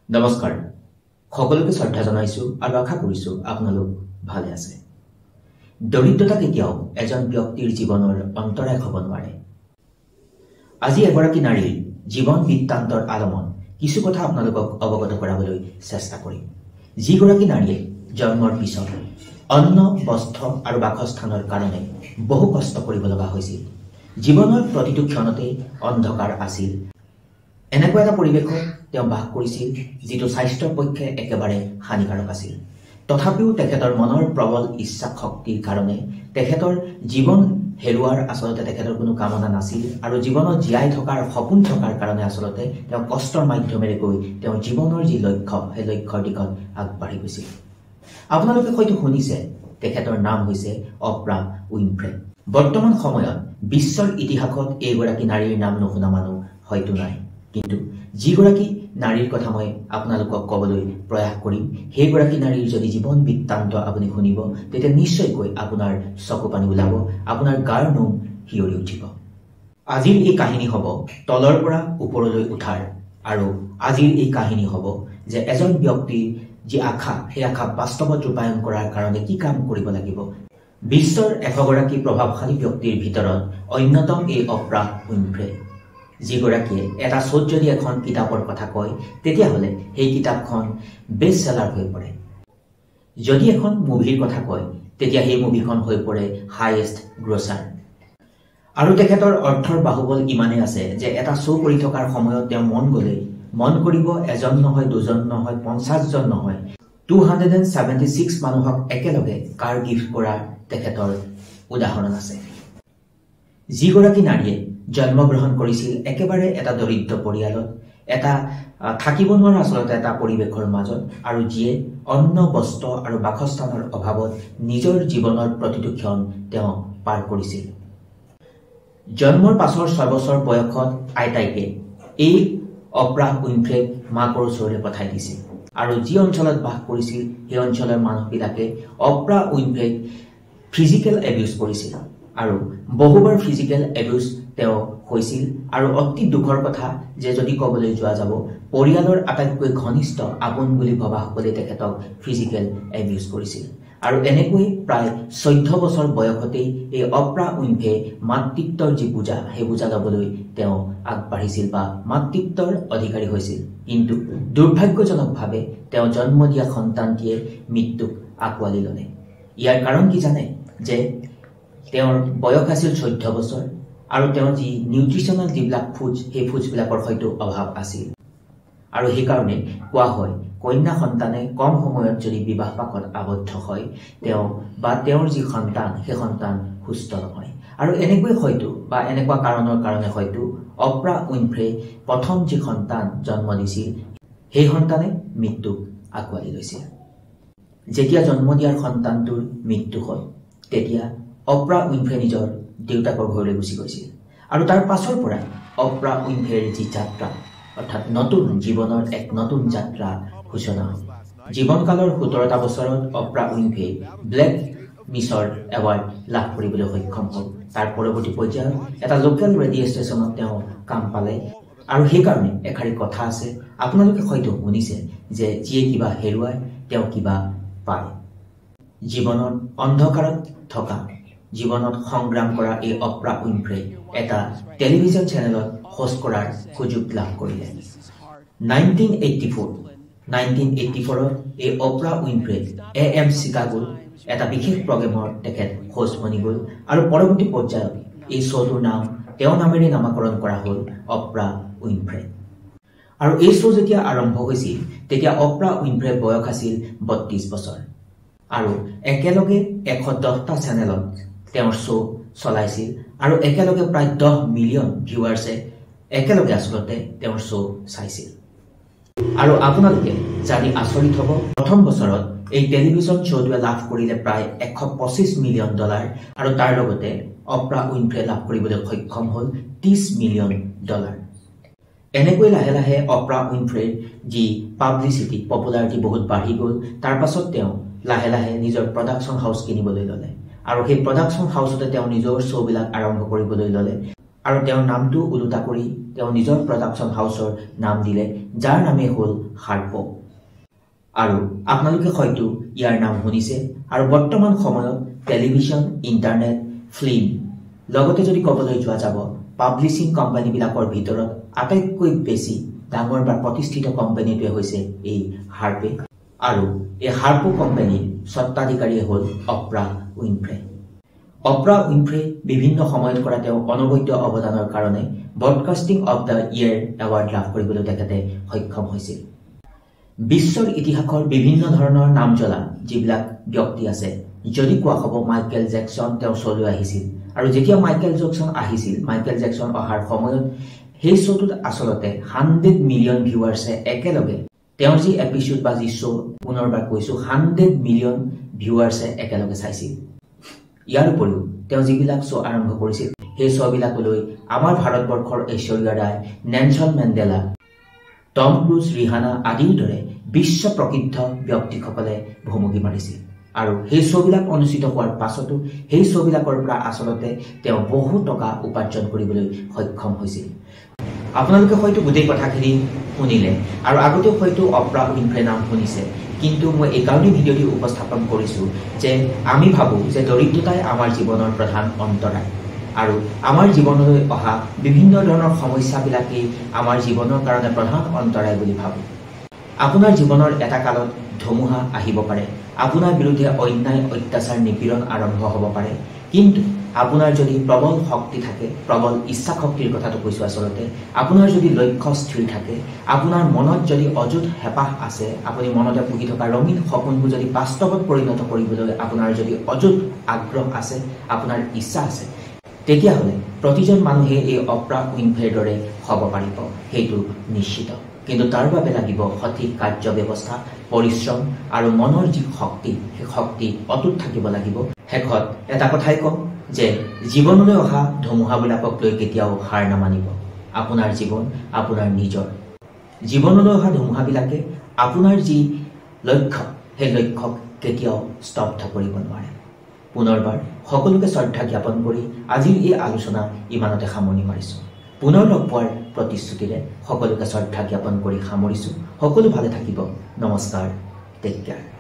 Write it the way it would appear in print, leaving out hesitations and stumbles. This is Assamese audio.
নমস্কাৰ সকলোকে শ্ৰদ্ধা জনাইছো আৰু আশা কৰিছো আপোনালোক ভালে আছে। দৰিদ্ৰতা কেতিয়াও এজন ব্যক্তিৰ জীৱনৰ অন্তৰায় হ'ব নোৱাৰে। আজি এগৰাকী নাৰীৰ জীৱন বৃত্তান্তৰ আলমত কিছু কথা আপোনালোকক অৱগত কৰাবলৈ চেষ্টা কৰিম। যিগৰাকী নাৰীয়ে জন্মৰ পিছত অন্ন, বস্ত্ৰ আৰু বাসস্থানৰ কাৰণে বহু কষ্ট কৰিব লগা হৈছিল। জীৱনৰ প্ৰতিটো ক্ষণতে অন্ধকাৰ আছিল। এনেকুৱা এটা পৰিৱেশত তেওঁ বাস কৰিছিল যিটো স্বাস্থ্যৰ পক্ষে একেবাৰে হানিকাৰক আছিল। তথাপিও তেখেতৰ মনৰ প্ৰবল ইচ্ছা শক্তিৰ কাৰণে তেখেতৰ জীৱন হেৰুৱাৰ আচলতে তেখেতৰ কোনো কামনা নাছিল আৰু জীৱনত জীয়াই থকাৰ সপোন থকাৰ কাৰণে আচলতে তেওঁ কষ্টৰ মাধ্যমেৰে গৈ তেওঁৰ জীৱনৰ যি লক্ষ্য সেই লক্ষ্যৰ দিশত আগবাঢ়ি গৈছিল। আপোনালোকে হয়তো শুনিছে তেখেতৰ নাম হৈছে অপ্ৰা উইনফ্ৰে। বৰ্তমান সময়ত বিশ্বৰ ইতিহাসত এইগৰাকী নাৰীৰ নাম নুশুনা মানুহ হয়তো নাই, কিন্তু যিগৰাকী নাৰীৰ কথা মই আপোনালোকক ক'বলৈ প্ৰয়াস কৰিম সেইগৰাকী নাৰীৰ যদি জীৱন বৃত্তান্ত আপুনি শুনিব তেতিয়া নিশ্চয়কৈ আপোনাৰ চকু পানী ওলাব, আপোনাৰ গাৰ নোম শিয়ৰি উঠিব। আজিৰ এই কাহিনী হ'ব তলৰ পৰা ওপৰলৈ উঠাৰ, আৰু আজিৰ এই কাহিনী হ'ব যে এজন ব্যক্তিৰ যি আশা সেই আশা বাস্তৱত ৰূপায়ণ কৰাৰ কাৰণে কি কাম কৰিব লাগিব। বিশ্বৰ 100 গৰাকী প্ৰভাৱশালী ব্যক্তিৰ ভিতৰত অন্যতম এই অপ্ৰা উইনফ্ৰে, যিগৰাকীয়ে এটা শ্ব'ত যদি এখন কিতাপৰ কথা কয় তেতিয়াহ'লে সেই কিতাপখন বেষ্ট চেলাৰ হৈ পৰে। যদি এখন মুভিৰ কথা কয় তেতিয়া সেই মুভিখন হৈ পৰে হাইয়েষ্ট গ্ৰছাৰ। আৰু তেখেতৰ অৰ্থৰ বাহুবল ইমানেই আছে যে এটা শ্ব' কৰি থকাৰ সময়ত তেওঁ মন গ'লে মন কৰিব এজন নহয়, দুজন নহয়, 50 জন নহয়, 276 মানুহক একেলগে কাৰ গিফ্ট কৰাৰ তেখেতৰ উদাহৰণ আছে। যিগৰাকী নাৰীয়ে জন্মগ্ৰহণ কৰিছিল একেবাৰে এটা দৰিদ্ৰ পৰিয়ালত, এটা থাকিব নোৱাৰা আচলতে এটা পৰিৱেশৰ মাজত, আৰু যিয়ে অন্ন, বস্ত্ৰ আৰু বাসস্থানৰ অভাৱত নিজৰ জীৱনৰ প্ৰতিটো ক্ষণ তেওঁ পাৰ কৰিছিল। জন্মৰ পাছৰ 6 বছৰ বয়সত আইতাইকে এই অপ্ৰা উইনফ্ৰেক মাকৰ ওচৰলৈ পঠাই দিছিল, আৰু যি অঞ্চলত বাস কৰিছিল সেই অঞ্চলৰ মানুহবিলাকে অপ্ৰা উইনফ্ৰেক ফিজিকেল এবিউজ কৰিছিল, আৰু বহুবাৰ ফিজিকেল এবিউজ তেওঁ হৈছিল। আৰু অতি দুখৰ কথা যে যদি ক'বলৈ যোৱা যাব পৰিয়ালৰ আটাইতকৈ ঘনিষ্ঠ আপোন বুলি ভবাসকলে তেখেতক ফিজিকেল এবিউজ কৰিছিল। আৰু এনেকৈ প্ৰায় 14 বছৰ বয়সতেই এই অপ্ৰা উইনফ্ৰে মাতৃত্বৰ যি বোজা সেই বোজা ল'বলৈ তেওঁ আগবাঢ়িছিল বা মাতৃত্বৰ অধিকাৰী হৈছিল। কিন্তু দুৰ্ভাগ্যজনকভাৱে তেওঁ জন্ম দিয়া সন্তানটিয়ে মৃত্যুক আঁকোৱালি ল'লে। ইয়াৰ কাৰণ কি জানে? যে তেওঁৰ বয়স আছিল 14 বছৰ আৰু তেওঁৰ যি নিউট্ৰিশ্যনেল যিবিলাক ফুডছ সেই ফুডছবিলাকৰ হয়তো অভাৱ আছিল। আৰু সেইকাৰণে কোৱা হয় কন্যা সন্তানে কম সময়ত যদি বিবাহ পাশত আবদ্ধ হয় তেওঁ বা তেওঁৰ যি সন্তান সেই সন্তান সুস্থ নহয়। আৰু এনেকৈ হয়তো বা এনেকুৱা কাৰণৰ কাৰণে হয়তো অপ্ৰা উইনফ্ৰে প্ৰথম যি সন্তান জন্ম দিছিল সেই সন্তানে মৃত্যুক আঁকোৱালি লৈছিল। যেতিয়া জন্ম দিয়াৰ সন্তানটোৰ মৃত্যু হ'ল তেতিয়া অপ্ৰা উইনফ্ৰে নিজৰ দেউতাকৰ ঘৰলৈ গুচি গৈছিল, আৰু তাৰ পাছৰ পৰা অপ্ৰা উইনফ্ৰেৰ যি যাত্ৰা অৰ্থাৎ নতুন জীৱনৰ এক নতুন যাত্ৰা সূচনা হ'ল। জীৱনকালৰ 17টা বছৰত অপ্ৰা উইনফ্ৰে ব্লেক মিছৰ এৱাৰ্ড লাভ কৰিবলৈ সক্ষম হ'ল। তাৰ পৰৱৰ্তী পৰ্যায়ত এটা লোকেল ৰেডিঅ' ষ্টেচনত তেওঁ কাম পালে, আৰু সেইকাৰণে এষাৰি কথা আছে আপোনালোকে হয়তো শুনিছে যে যিয়ে কিবা হেৰুৱায় তেওঁ কিবা পায়। জীৱনত অন্ধকাৰত থকা, জীৱনত সংগ্ৰাম কৰা এই অপ্ৰা উইনফ্ৰে এটা টেলিভিছন চেনেলত হোষ্ট কৰাৰ সুযোগ লাভ কৰিলে। 1984ত এই অপ্ৰা উইনফ্ৰে AM চিকাগোৰ এটা বিশেষ প্ৰগ্ৰেমৰ তেখেত হোষ্ট বনি গ'ল, আৰু পৰৱৰ্তী পৰ্যায়ত এই শ্ব'টোৰ নাম তেওঁৰ নামেৰে নামাকৰণ কৰা হ'ল অপ্ৰা উইনফ্ৰে। আৰু এই শ্ব' যেতিয়া আৰম্ভ হৈছিল তেতিয়া অপ্ৰা উইনফ্ৰে বয়স আছিল 32 বছৰ, আৰু একেলগে 110টা চেনেলত তেওঁৰ শ্ব' চলাইছিল, আৰু একেলগে প্ৰায় 10 মিলিয়ন ভিউৱাৰ্ছে একেলগে আচলতে তেওঁৰ শ্ব' চাইছিল। আৰু আপোনালোকে জানি আচৰিত হ'ব প্ৰথম বছৰত এই টেলিভিছন শ্ব'টোৱে লাভ কৰিলে প্ৰায় $125 মিলিয়ন, আৰু তাৰ লগতে অপ্ৰা উইনফ্ৰে লাভ কৰিবলৈ সক্ষম হ'ল $30 মিলিয়ন। এনেকৈ লাহে লাহে অপ্ৰা উইনফ্ৰেৰ যি পাব্লিচিটি পপুলাৰিটি বহুত বাঢ়ি গ'ল। তাৰ পাছত তেওঁ লাহে লাহে নিজৰ প্ৰডাকশ্যন হাউচ কিনিবলৈ ল'লে, আৰু সেই প্ৰডাকশ্যন হাউচতে তেওঁ নিজৰ শ্ব'বিলাক আৰম্ভ কৰিবলৈ ল'লে। আৰু তেওঁৰ নামটো ওলোটা কৰি তেওঁ নিজৰ প্ৰডাকশ্যন হাউচৰ নাম দিলে, যাৰ নামেই হ'ল হাৰ্পো। আৰু আপোনালোকে হয়তো ইয়াৰ নাম শুনিছে। আৰু বৰ্তমান সময়ত টেলিভিছন, ইণ্টাৰনেট, ফিল্ম, লগতে যদি ক'বলৈ যোৱা যাব পাব্লিছিং কোম্পানীবিলাকৰ ভিতৰত আটাইতকৈ বেছি ডাঙৰ বা প্ৰতিষ্ঠিত কোম্পানীটোৱে হৈছে এই হাৰ্পে। আৰু এই হাৰ্পো কোম্পানীৰ স্বত্বাধিকাৰী হ'ল অপ্ৰা উইনফ্ৰে। অপ্ৰা উইনফ্ৰে বিভিন্ন সময়ত কৰা তেওঁ অনবদ্য অৱদানৰ কাৰণে broadcasting of the year award লাভ কৰিবলৈ তেখেতে সক্ষম হৈছিল। বিশ্বৰ ইতিহাসৰ বিভিন্ন ধৰণৰ নাম জ্বলা যিবিলাক ব্যক্তি আছে, যদি কোৱা হ'ব মাইকেল জেকচন তেওঁ শ্ব'লৈ আহিছিল। আৰু যেতিয়া মাইকেল জেকচন অহাৰ সময়ত সেই শ্ব'টোত আচলতে 100 মিলিয়ন ভিউৱাৰ্ছে একেলগে তেওঁৰ যি এপিছ'ড বা যি শ্ব', পুনৰবাৰ কৈছোঁ 100 মিলিয়ন ভিউৱাৰ্ছে একেলগে চাইছিল। ইয়াৰ উপৰিও তেওঁ যিবিলাক শ্ব' আৰম্ভ কৰিছিল সেই শ্ব'বিলাকলৈ আমাৰ ভাৰতবৰ্ষৰ ঐশ্বৰ্য ৰায়, নেলছন মেণ্ডেলা, টম ক্ৰুজ, ৰিহানা আদিৰ দৰে বিশ্ব প্ৰসিদ্ধ ব্যক্তিসকলে ভুমুকি মাৰিছিল। আৰু সেই শ্ব'বিলাক অনুষ্ঠিত হোৱাৰ পাছতো সেই শ্ব'বিলাকৰ পৰা আচলতে তেওঁ বহু টকা উপাৰ্জন কৰিবলৈ সক্ষম হৈছিল। আপোনালোকে হয়তো গোটেই কথাখিনি শুনিলে আৰু আগতেও হয়তো অপ্ৰা উইনফ্ৰে নাম শুনিছে, কিন্তু মই এইকাৰণেই ভিডিঅ'টি উপস্থাপন কৰিছোঁ যে আমি ভাবোঁ যে দৰিদ্ৰতাই আমাৰ জীৱনৰ প্ৰধান অন্তৰায়। আৰু আমাৰ জীৱনলৈ অহা বিভিন্ন ধৰণৰ সমস্যাবিলাকেই আমাৰ জীৱনৰ কাৰণে প্ৰধান অন্তৰায় বুলি ভাবোঁ। আপোনাৰ জীৱনৰ এটা কালত ধুমুহা আহিব পাৰে, আপোনাৰ বিৰুদ্ধে অন্যায়, অত্যাচাৰ, নিপীড়ন আৰম্ভ হ'ব পাৰে, কিন্তু আপোনাৰ যদি প্ৰবল শক্তি থাকে, প্ৰবল ইচ্ছা শক্তিৰ কথাটো কৈছোঁ আচলতে, আপোনাৰ যদি লক্ষ্য স্থিৰ থাকে, আপোনাৰ মনত যদি অযুত হেঁপাহ আছে, আপুনি মনতে পুহি থকা ৰঙীন সপোনবোৰ যদি বাস্তৱত পৰিণত কৰিবলৈ আপোনাৰ যদি অযুত আগ্ৰহ আছে, আপোনাৰ ইচ্ছা আছে, তেতিয়াহ'লে প্ৰতিজন মানুহে এই অপ্ৰা উইনফ্ৰেৰ দৰে হ'ব পাৰিব, সেইটো নিশ্চিত। কিন্তু তাৰ বাবে লাগিব সঠিক কাৰ্য ব্যৱস্থা, পৰিশ্ৰম আৰু মনৰ যি শক্তি, সেই শক্তি অটুট থাকিব লাগিব। শেষত এটা কথাই কওঁ যে জীৱনলৈ অহা ধুমুহাবিলাকক লৈ কেতিয়াও হাৰ নামানিব। আপোনাৰ জীৱন আপোনাৰ নিজৰ। জীৱনলৈ অহা ধুমুহাবিলাকে আপোনাৰ যি লক্ষ্য, সেই লক্ষ্যক কেতিয়াও স্তব্ধ কৰিব নোৱাৰে। পুনৰবাৰ সকলোকে শ্ৰদ্ধা জ্ঞাপন কৰি আজিৰ এই আলোচনা ইমানতে সামৰণি মাৰিছোঁ। পুনৰ লগ পোৱাৰ প্ৰতিশ্ৰুতিৰে সকলোকে শ্ৰদ্ধা জ্ঞাপন কৰি সামৰিছোঁ। সকলো ভালে থাকিব। নমস্কাৰ, টেক কেয়াৰ।